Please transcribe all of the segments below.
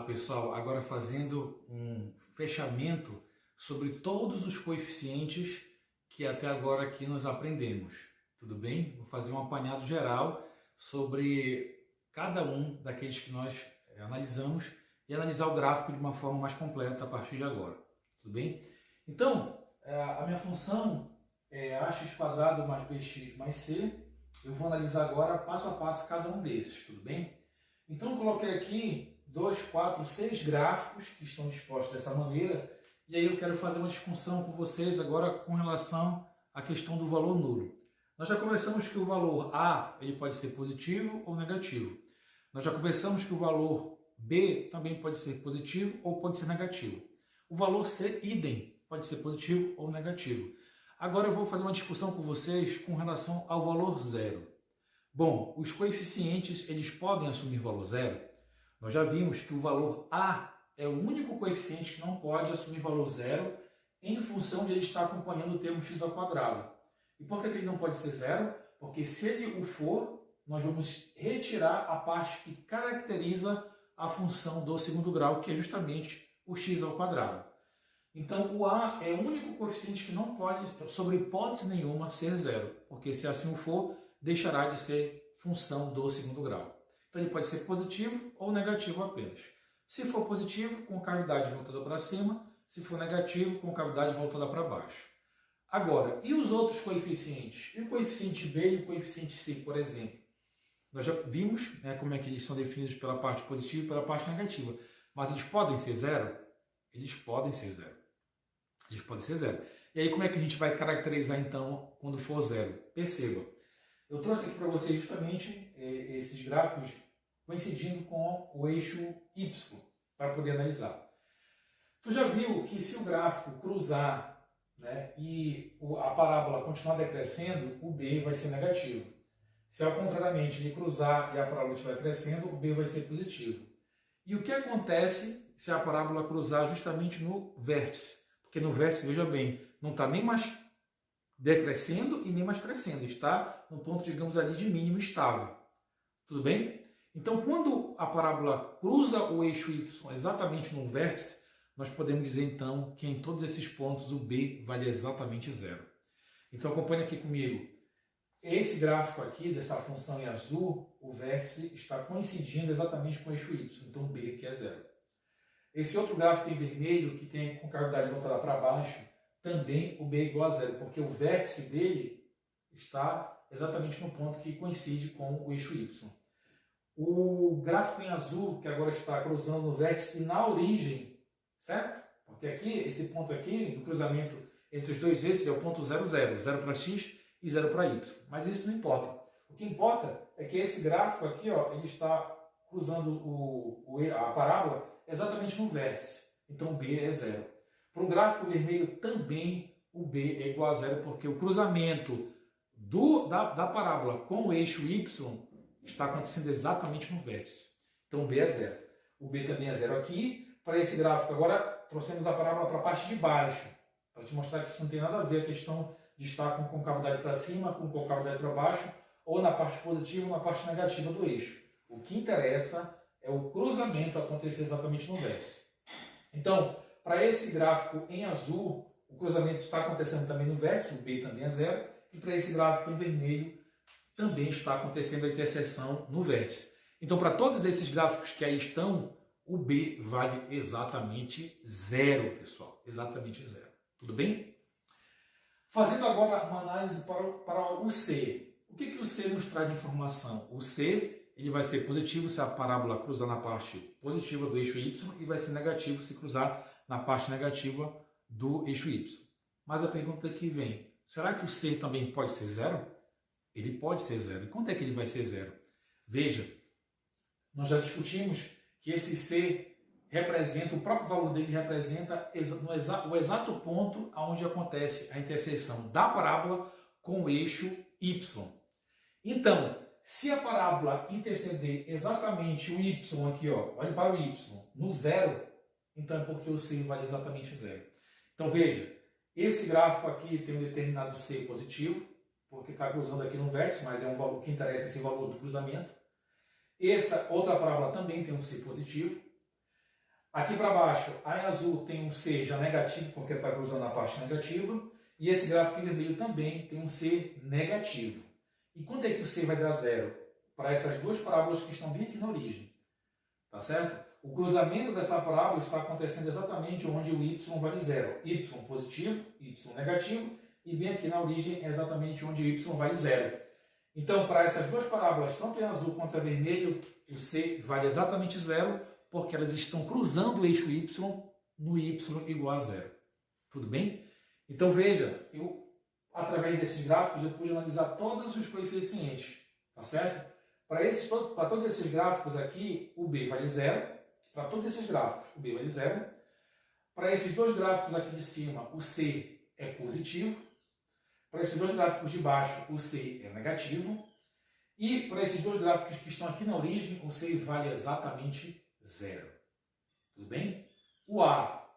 Olá pessoal, agora fazendo um fechamento sobre todos os coeficientes que até agora aqui nós aprendemos, tudo bem? Vou fazer um apanhado geral sobre cada um daqueles que nós analisamos e analisar o gráfico de uma forma mais completa a partir de agora, tudo bem? Então, a minha função é ax² mais bx mais c. Eu vou analisar agora passo a passo cada um desses, tudo bem? Então, eu coloquei aqui 2, 4, 6 gráficos que estão dispostos dessa maneira, e aí eu quero fazer uma discussão com vocês agora com relação à questão do valor nulo. Nós já conversamos que o valor A ele pode ser positivo ou negativo. Nós já conversamos que o valor B também pode ser positivo ou pode ser negativo. O valor C, idem, pode ser positivo ou negativo. Agora eu vou fazer uma discussão com vocês com relação ao valor zero. Bom, os coeficientes eles podem assumir valor zero? Nós já vimos que o valor A é o único coeficiente que não pode assumir valor zero em função de ele estar acompanhando o termo x ao quadrado. E por que ele não pode ser zero? Porque se ele o for, nós vamos retirar a parte que caracteriza a função do segundo grau, que é justamente o x ao quadrado. Então, o A é o único coeficiente que não pode, sob hipótese nenhuma, ser zero, porque se assim o for, deixará de ser função do segundo grau. Então, ele pode ser positivo ou negativo apenas. Se for positivo, com cavidade voltada para cima, se for negativo, com cavidade voltada para baixo. Agora, e os outros coeficientes? E o coeficiente B e o coeficiente C, por exemplo? Nós já vimos como é que eles são definidos pela parte positiva e pela parte negativa. Mas eles podem ser zero? Eles podem ser zero. Eles podem ser zero. E aí, como é que a gente vai caracterizar, então, quando for zero? Perceba. Eu trouxe aqui para vocês justamente esses gráficos coincidindo com o eixo Y, para poder analisar. Tu já viu que se o gráfico cruzar e a parábola continuar decrescendo, o B vai ser negativo. Se, ao contrariamente, ele cruzar e a parábola estiver crescendo, o B vai ser positivo. E o que acontece se a parábola cruzar justamente no vértice? Porque no vértice, veja bem, não está nem mais decrescendo e nem mais crescendo. Está no ponto, digamos ali, de mínimo estável. Tudo bem? Então, quando a parábola cruza o eixo Y exatamente no vértice, nós podemos dizer, então, que em todos esses pontos o B vale exatamente zero. Então, acompanhe aqui comigo. Esse gráfico aqui, dessa função em azul, o vértice está coincidindo exatamente com o eixo Y. Então, B aqui é zero. Esse outro gráfico em vermelho, que tem com cavidade voltada para baixo, também o B é igual a zero, porque o vértice dele está exatamente no ponto que coincide com o eixo Y. O gráfico em azul, que agora está cruzando no vértice e na origem, certo? Porque aqui, esse ponto aqui, do cruzamento entre os dois eixos, é o ponto 0, 0. 0 para x e 0 para y. Mas isso não importa. O que importa é que esse gráfico aqui, ele está cruzando a parábola exatamente no vértice. Então, B é zero. Para o gráfico vermelho também o B é igual a zero, porque o cruzamento da parábola com o eixo Y está acontecendo exatamente no vértice. Então o B é zero. O B também é zero aqui. Para esse gráfico agora trouxemos a parábola para a parte de baixo, para te mostrar que isso não tem nada a ver a questão de estar com concavidade para cima, com concavidade para baixo, ou na parte positiva ou na parte negativa do eixo. O que interessa é o cruzamento acontecer exatamente no vértice. Então, para esse gráfico em azul, o cruzamento está acontecendo também no vértice, o B também é zero, e para esse gráfico em vermelho, também está acontecendo a interseção no vértice. Então, para todos esses gráficos que aí estão, o B vale exatamente zero, pessoal. Exatamente zero. Tudo bem? Fazendo agora uma análise para o C. O que o C nos traz de informação? O C ele vai ser positivo se a parábola cruzar na parte positiva do eixo Y e vai ser negativo se cruzar na parte negativa do eixo Y. Mas a pergunta que vem, será que o C também pode ser zero? Ele pode ser zero. E quanto é que ele vai ser zero? Veja, nós já discutimos que esse C representa, o próprio valor dele representa o exato ponto onde acontece a interseção da parábola com o eixo Y. Então, se a parábola interceder exatamente o Y aqui, olhe para o Y, no zero, então é porque o C vale exatamente zero. Então veja, esse gráfico aqui tem um determinado C positivo, porque está cruzando aqui no vértice, mas é um valor que interessa esse valor do cruzamento. Essa outra parábola também tem um C positivo. Aqui para baixo, a em azul tem um C já negativo, porque está cruzando a parte negativa. E esse gráfico em vermelho também tem um C negativo. E quando é que o C vai dar zero? Para essas duas parábolas que estão bem aqui na origem. Tá certo? O cruzamento dessa parábola está acontecendo exatamente onde o Y vale zero. Y positivo, Y negativo. E bem aqui na origem é exatamente onde o Y vale zero. Então, para essas duas parábolas, tanto em azul quanto em vermelho, o C vale exatamente zero, porque elas estão cruzando o eixo Y no Y igual a zero. Tudo bem? Então veja, através desses gráficos eu pude analisar todos os coeficientes, tá certo? Para todos esses gráficos aqui, o B vale zero. Para todos esses gráficos, o B vale zero. Para esses dois gráficos aqui de cima, o C é positivo. Para esses dois gráficos de baixo, o C é negativo. E para esses dois gráficos que estão aqui na origem, o C vale exatamente zero. Tudo bem? O A,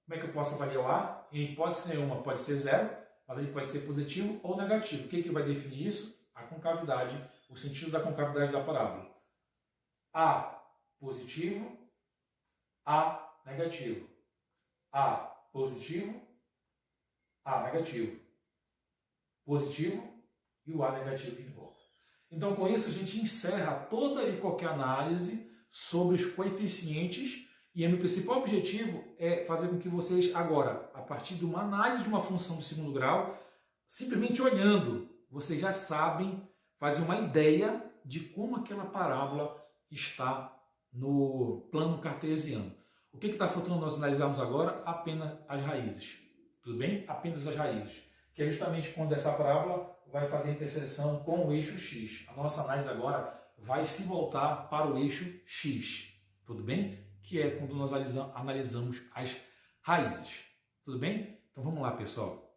como é que eu posso avaliar o A? Em hipótese nenhuma pode ser zero, mas ele pode ser positivo ou negativo. O que vai definir isso? A concavidade, o sentido da concavidade da parábola. A positivo, A negativo. A positivo, A negativo. Positivo e o A negativo de volta. Então, com isso, a gente encerra toda e qualquer análise sobre os coeficientes e o meu principal objetivo é fazer com que vocês, agora, a partir de uma análise de uma função de segundo grau, simplesmente olhando, vocês já sabem fazer uma ideia de como aquela parábola está no plano cartesiano. O que está faltando nós analisarmos agora? Apenas as raízes. Tudo bem? Apenas as raízes. Que é justamente quando essa parábola vai fazer interseção com o eixo X. A nossa análise agora vai se voltar para o eixo X. Tudo bem? Que é quando nós analisamos as raízes. Tudo bem? Então vamos lá, pessoal.